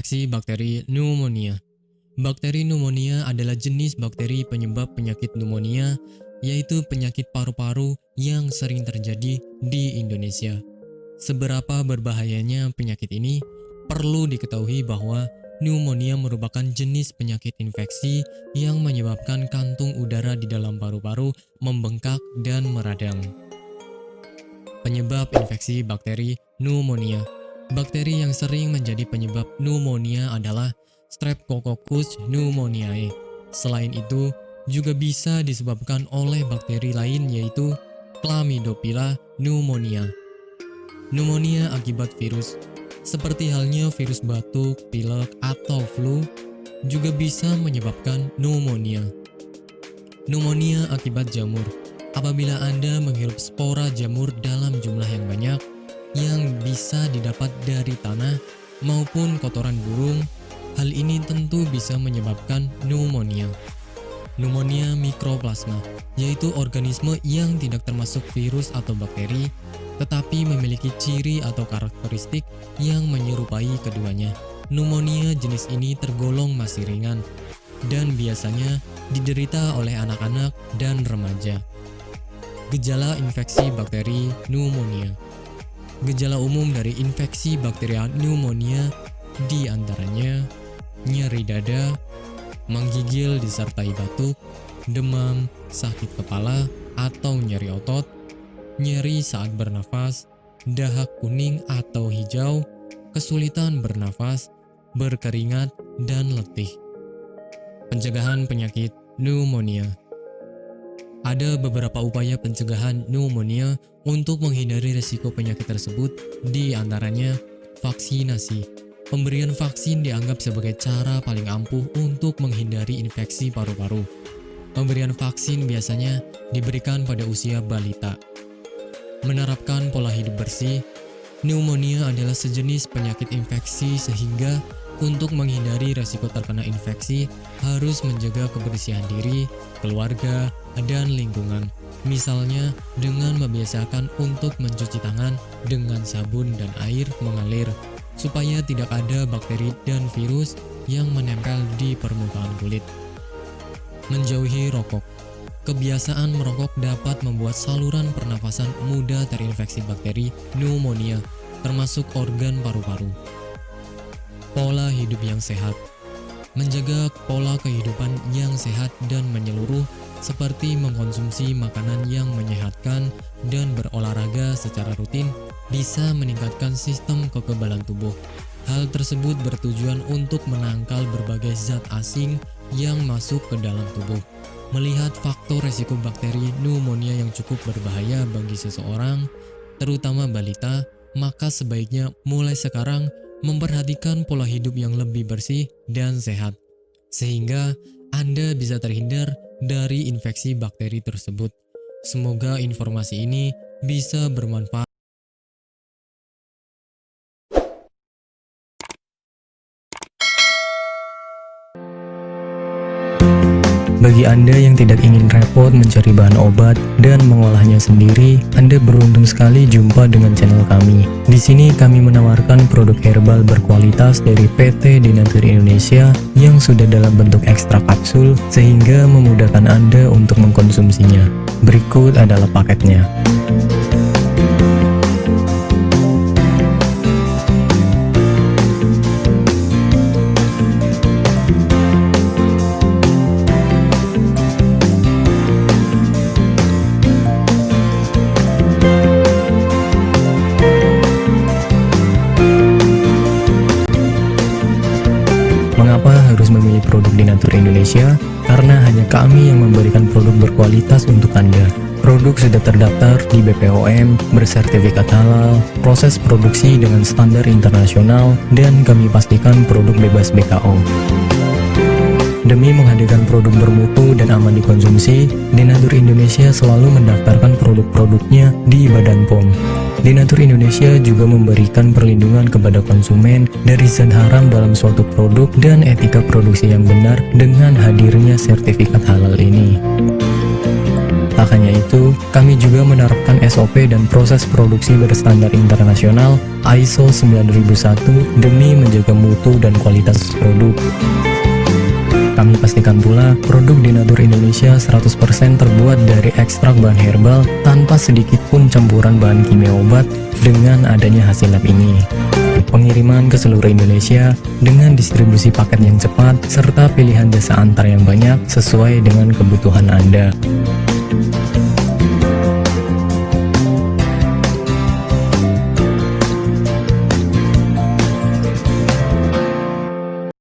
Infeksi bakteri pneumonia. Bakteri pneumonia adalah jenis bakteri penyebab penyakit pneumonia, yaitu penyakit paru-paru yang sering terjadi di Indonesia. Seberapa berbahayanya penyakit ini? Perlu diketahui bahwa pneumonia merupakan jenis penyakit infeksi yang menyebabkan kantung udara di dalam paru-paru membengkak dan meradang. Penyebab infeksi bakteri pneumonia. Bakteri yang sering menjadi penyebab pneumonia adalah Streptococcus pneumoniae. Selain itu, juga bisa disebabkan oleh bakteri lain yaitu Chlamydophila pneumonia. Pneumonia akibat virus, seperti halnya virus batuk, pilek, atau flu, juga bisa menyebabkan pneumonia. Pneumonia akibat jamur. Apabila Anda menghirup spora jamur dalam jumlah yang banyak, yang bisa didapat dari tanah maupun kotoran burung, hal ini tentu bisa menyebabkan pneumonia. Pneumonia mikroplasma, yaitu organisme yang tidak termasuk virus atau bakteri, tetapi memiliki ciri atau karakteristik yang menyerupai keduanya. Pneumonia jenis ini tergolong masih ringan, dan biasanya diderita oleh anak-anak dan remaja. Gejala infeksi bakteri pneumonia. Gejala umum dari infeksi bakteri pneumonia diantaranya nyeri dada, menggigil disertai batuk, demam, sakit kepala atau nyeri otot, nyeri saat bernafas, dahak kuning atau hijau, kesulitan bernafas, berkeringat, dan letih. Pencegahan penyakit pneumonia. Ada beberapa upaya pencegahan pneumonia untuk menghindari risiko penyakit tersebut, di antaranya vaksinasi. Pemberian vaksin dianggap sebagai cara paling ampuh untuk menghindari infeksi paru-paru. Pemberian vaksin biasanya diberikan pada usia balita. Menerapkan pola hidup bersih. Pneumonia adalah sejenis penyakit infeksi sehingga untuk menghindari risiko terkena infeksi harus menjaga kebersihan diri, keluarga, dan lingkungan. Misalnya dengan membiasakan untuk mencuci tangan dengan sabun dan air mengalir, supaya tidak ada bakteri dan virus yang menempel di permukaan kulit. Menjauhi rokok. Kebiasaan merokok dapat membuat saluran pernafasan mudah terinfeksi bakteri pneumonia, termasuk organ paru-paru. Pola hidup yang sehat. Menjaga pola kehidupan yang sehat dan menyeluruh, seperti mengkonsumsi makanan yang menyehatkan dan berolahraga secara rutin, bisa meningkatkan sistem kekebalan tubuh. Hal tersebut bertujuan untuk menangkal berbagai zat asing yang masuk ke dalam tubuh. Melihat faktor resiko bakteri pneumonia yang cukup berbahaya bagi seseorang, terutama balita, maka sebaiknya mulai sekarang memperhatikan pola hidup yang lebih bersih dan sehat, sehingga Anda bisa terhindar dari infeksi bakteri tersebut. Semoga informasi ini bisa bermanfaat. Bagi Anda yang tidak ingin repot mencari bahan obat dan mengolahnya sendiri, Anda beruntung sekali jumpa dengan channel kami. Di sini kami menawarkan produk herbal berkualitas dari PT Denatur Indonesia yang sudah dalam bentuk ekstrak kapsul sehingga memudahkan Anda untuk mengkonsumsinya. Berikut adalah paketnya. Mengapa harus memilih produk Denatur Indonesia? Karena hanya kami yang memberikan produk berkualitas untuk Anda. Produk sudah terdaftar di BPOM, bersertifikat halal, proses produksi dengan standar internasional, dan kami pastikan produk bebas BKO. Demi menghadirkan produk bermutu dan aman dikonsumsi, Denatur Indonesia selalu mendaftarkan produk-produknya di Badan POM. Denatur Indonesia juga memberikan perlindungan kepada konsumen dari zat haram dalam suatu produk dan etika produksi yang benar dengan hadirnya sertifikat halal ini. Tak hanya itu, kami juga menerapkan SOP dan proses produksi berstandar internasional ISO 9001 demi menjaga mutu dan kualitas produk. Kami pastikan pula produk di Natur Indonesia 100% terbuat dari ekstrak bahan herbal tanpa sedikit pun campuran bahan kimia obat dengan adanya hasil lab ini. Pengiriman ke seluruh Indonesia dengan distribusi paket yang cepat serta pilihan jasa antar yang banyak sesuai dengan kebutuhan Anda.